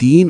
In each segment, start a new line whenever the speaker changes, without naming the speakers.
3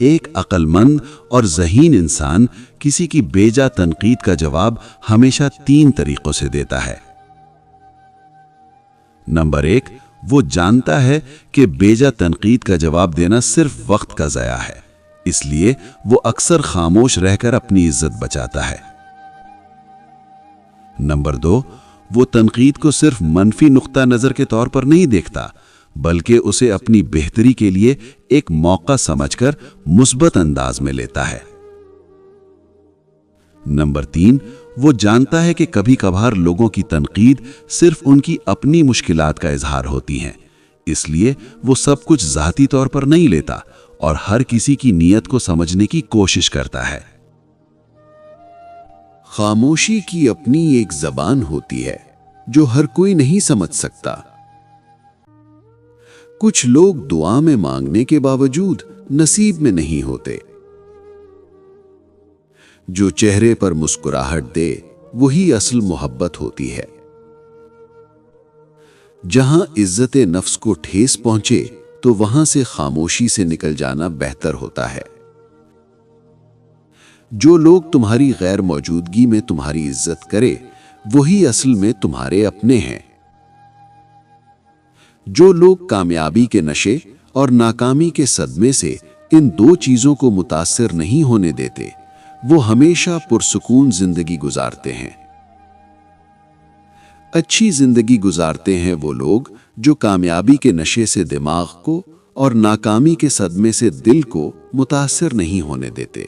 ایک عقل مند اور ذہین انسان کسی کی بیجا تنقید کا جواب ہمیشہ 3 طریقوں سے دیتا ہے۔ نمبر 1، وہ جانتا ہے کہ بیجا تنقید کا جواب دینا صرف وقت کا ضیاع ہے، اس لیے وہ اکثر خاموش رہ کر اپنی عزت بچاتا ہے۔ نمبر 2، وہ تنقید کو صرف منفی نقطہ نظر کے طور پر نہیں دیکھتا، بلکہ اسے اپنی بہتری کے لیے ایک موقع سمجھ کر مثبت انداز میں لیتا ہے۔ نمبر 3، وہ جانتا ہے کہ کبھی کبھار لوگوں کی تنقید صرف ان کی اپنی مشکلات کا اظہار ہوتی ہیں، اس لیے وہ سب کچھ ذاتی طور پر نہیں لیتا اور ہر کسی کی نیت کو سمجھنے کی کوشش کرتا ہے۔
خاموشی کی اپنی ایک زبان ہوتی ہے جو ہر کوئی نہیں سمجھ سکتا۔ کچھ لوگ دعا میں مانگنے کے باوجود نصیب میں نہیں ہوتے۔ جو چہرے پر مسکراہٹ دے وہی اصل محبت ہوتی ہے۔ جہاں عزت نفس کو ٹھیس پہنچے تو وہاں سے خاموشی سے نکل جانا بہتر ہوتا ہے۔ جو لوگ تمہاری غیر موجودگی میں تمہاری عزت کرے وہی اصل میں تمہارے اپنے ہیں۔ جو لوگ کامیابی کے نشے اور ناکامی کے صدمے سے ان 2 چیزوں کو متاثر نہیں ہونے دیتے وہ ہمیشہ پرسکون زندگی گزارتے ہیں۔ اچھی زندگی گزارتے ہیں وہ لوگ جو کامیابی کے نشے سے دماغ کو اور ناکامی کے صدمے سے دل کو متاثر نہیں ہونے دیتے۔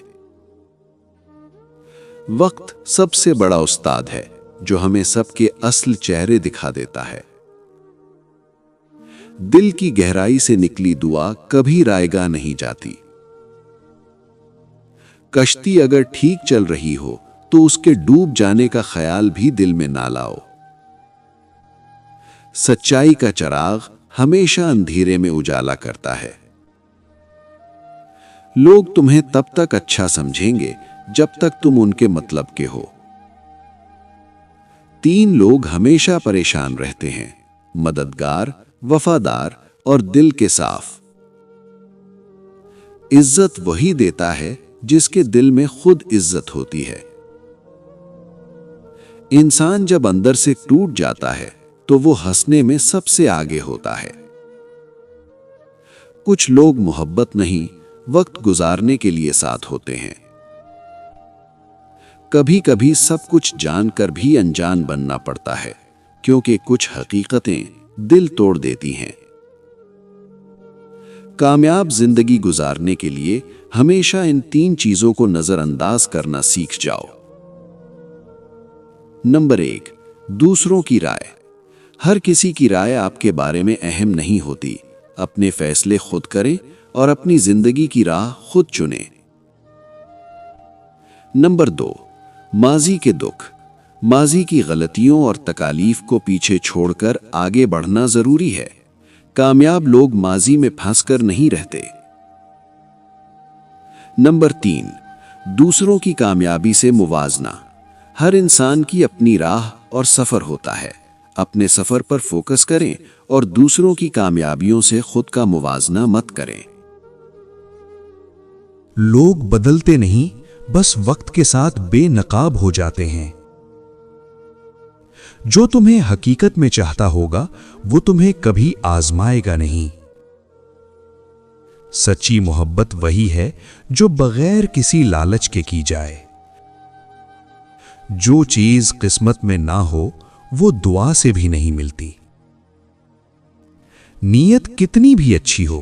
وقت سب سے بڑا استاد ہے جو ہمیں سب کے اصل چہرے دکھا دیتا ہے۔ دل کی گہرائی سے نکلی دعا کبھی رائے گاہ نہیں جاتی۔ کشتی اگر ٹھیک چل رہی ہو تو اس کے ڈوب جانے کا خیال بھی دل میں نہ لاؤ۔ سچائی کا چراغ ہمیشہ اندھیرے میں اجالا کرتا ہے۔ لوگ تمہیں تب تک اچھا سمجھیں گے جب تک تم ان کے مطلب کے ہو۔ 3 لوگ ہمیشہ پریشان رہتے ہیں: مددگار، وفادار اور دل کے صاف۔ عزت وہی دیتا ہے جس کے دل میں خود عزت ہوتی ہے۔ انسان جب اندر سے ٹوٹ جاتا ہے تو وہ ہنسنے میں سب سے آگے ہوتا ہے۔ کچھ لوگ محبت نہیں، وقت گزارنے کے لیے ساتھ ہوتے ہیں۔ کبھی کبھی سب کچھ جان کر بھی انجان بننا پڑتا ہے، کیونکہ کچھ حقیقتیں دل توڑ دیتی ہیں۔ کامیاب زندگی گزارنے کے لیے ہمیشہ ان 3 چیزوں کو نظر انداز کرنا سیکھ جاؤ۔ نمبر 1، دوسروں کی رائے۔ ہر کسی کی رائے آپ کے بارے میں اہم نہیں ہوتی۔ اپنے فیصلے خود کریں اور اپنی زندگی کی راہ خود چنیں۔ نمبر 2، ماضی کے دکھ۔ ماضی کی غلطیوں اور تکالیف کو پیچھے چھوڑ کر آگے بڑھنا ضروری ہے۔ کامیاب لوگ ماضی میں پھنس کر نہیں رہتے۔ نمبر 3، دوسروں کی کامیابی سے موازنہ۔ ہر انسان کی اپنی راہ اور سفر ہوتا ہے۔ اپنے سفر پر فوکس کریں اور دوسروں کی کامیابیوں سے خود کا موازنہ مت کریں۔
لوگ بدلتے نہیں، بس وقت کے ساتھ بے نقاب ہو جاتے ہیں۔ جو تمہیں حقیقت میں چاہتا ہوگا وہ تمہیں کبھی آزمائے گا نہیں۔ سچی محبت وہی ہے جو بغیر کسی لالچ کے کی جائے۔ جو چیز قسمت میں نہ ہو وہ دعا سے بھی نہیں ملتی۔ نیت کتنی بھی اچھی ہو،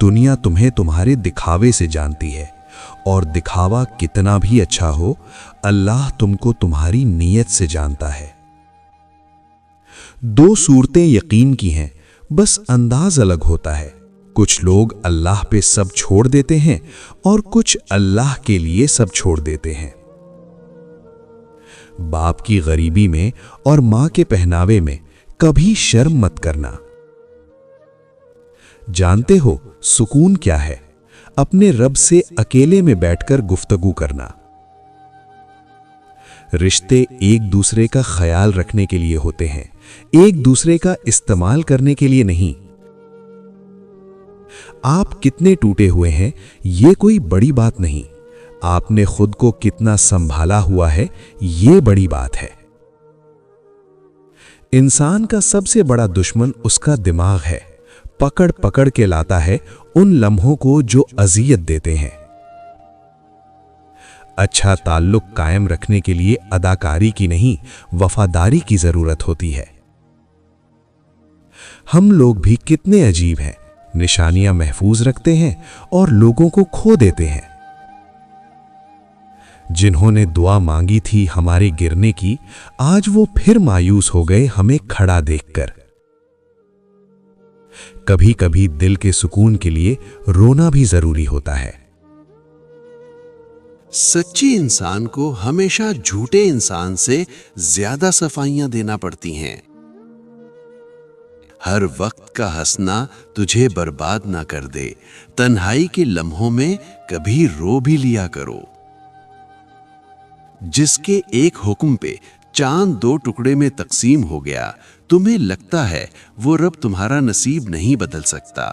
دنیا تمہیں تمہارے دکھاوے سے جانتی ہے، اور دکھاوا کتنا بھی اچھا ہو، اللہ تم کو تمہاری نیت سے جانتا ہے۔ 2 صورتیں یقین کی ہیں، بس انداز الگ ہوتا ہے۔ کچھ لوگ اللہ پہ سب چھوڑ دیتے ہیں اور کچھ اللہ کے لیے سب چھوڑ دیتے ہیں۔ باپ کی غریبی میں اور ماں کے پہناوے میں کبھی شرم مت کرنا۔ جانتے ہو سکون کیا ہے؟ اپنے رب سے اکیلے میں بیٹھ کر گفتگو کرنا۔ رشتے ایک دوسرے کا خیال رکھنے کے لیے ہوتے ہیں، ایک دوسرے کا استعمال کرنے کے لیے نہیں۔ آپ کتنے ٹوٹے ہوئے ہیں یہ کوئی بڑی بات نہیں، آپ نے خود کو کتنا سنبھالا ہوا ہے یہ بڑی بات ہے۔ انسان کا سب سے بڑا دشمن اس کا دماغ ہے، پکڑ پکڑ کے لاتا ہے ان لمحوں کو جو اذیت دیتے ہیں۔ اچھا تعلق قائم رکھنے کے لیے اداکاری کی نہیں، وفاداری کی ضرورت ہوتی ہے۔ ہم لوگ بھی کتنے عجیب ہیں، نشانیاں محفوظ رکھتے ہیں اور لوگوں کو کھو دیتے ہیں۔ جنہوں نے دعا مانگی تھی ہمارے گرنے کی، آج وہ پھر مایوس ہو گئے ہمیں کھڑا دیکھ کر۔ کبھی کبھی دل کے سکون کے لیے رونا بھی ضروری ہوتا ہے۔
سچی انسان کو ہمیشہ جھوٹے انسان سے زیادہ صفائیاں دینا پڑتی ہیں۔ ہر وقت کا ہنسنا تجھے برباد نہ کر دے، تنہائی کے لمحوں میں کبھی رو بھی لیا کرو۔ جس کے ایک حکم پہ چاند 2 ٹکڑے میں تقسیم ہو گیا، تمہیں لگتا ہے وہ رب تمہارا نصیب نہیں بدل سکتا۔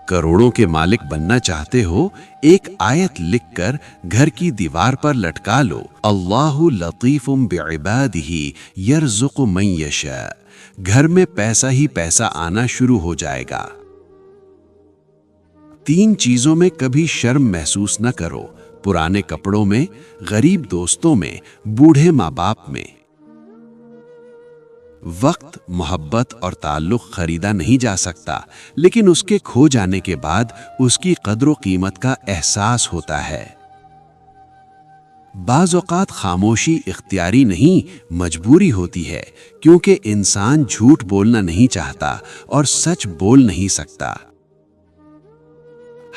کروڑوں کے مالک بننا چاہتے ہو، ایک آیت لکھ کر گھر کی دیوار پر لٹکا لو، اللہ لطیف بعبادہ یرزق من یشاء۔ گھر میں پیسہ ہی پیسہ آنا شروع ہو جائے گا۔ 3 چیزوں میں کبھی شرم محسوس نہ کرو، پرانے کپڑوں میں، غریب دوستوں میں، بوڑھے ماں باپ میں۔ وقت، محبت اور تعلق خریدا نہیں جا سکتا، لیکن اس کے کھو جانے کے بعد اس کی قدر و قیمت کا احساس ہوتا ہے۔ بعض اوقات خاموشی اختیاری نہیں، مجبوری ہوتی ہے، کیونکہ انسان جھوٹ بولنا نہیں چاہتا اور سچ بول نہیں سکتا۔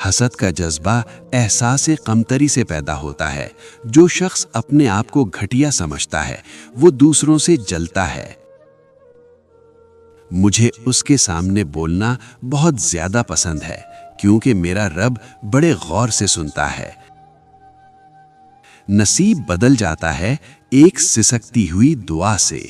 حسد کا جذبہ احساس کمتری سے پیدا ہوتا ہے۔ جو شخص اپنے آپ کو گھٹیا سمجھتا ہے، وہ دوسروں سے جلتا ہے۔ مجھے اس کے سامنے بولنا بہت زیادہ پسند ہے، کیونکہ میرا رب بڑے غور سے سنتا ہے۔ نصیب بدل جاتا ہے ایک سسکتی ہوئی دعا سے۔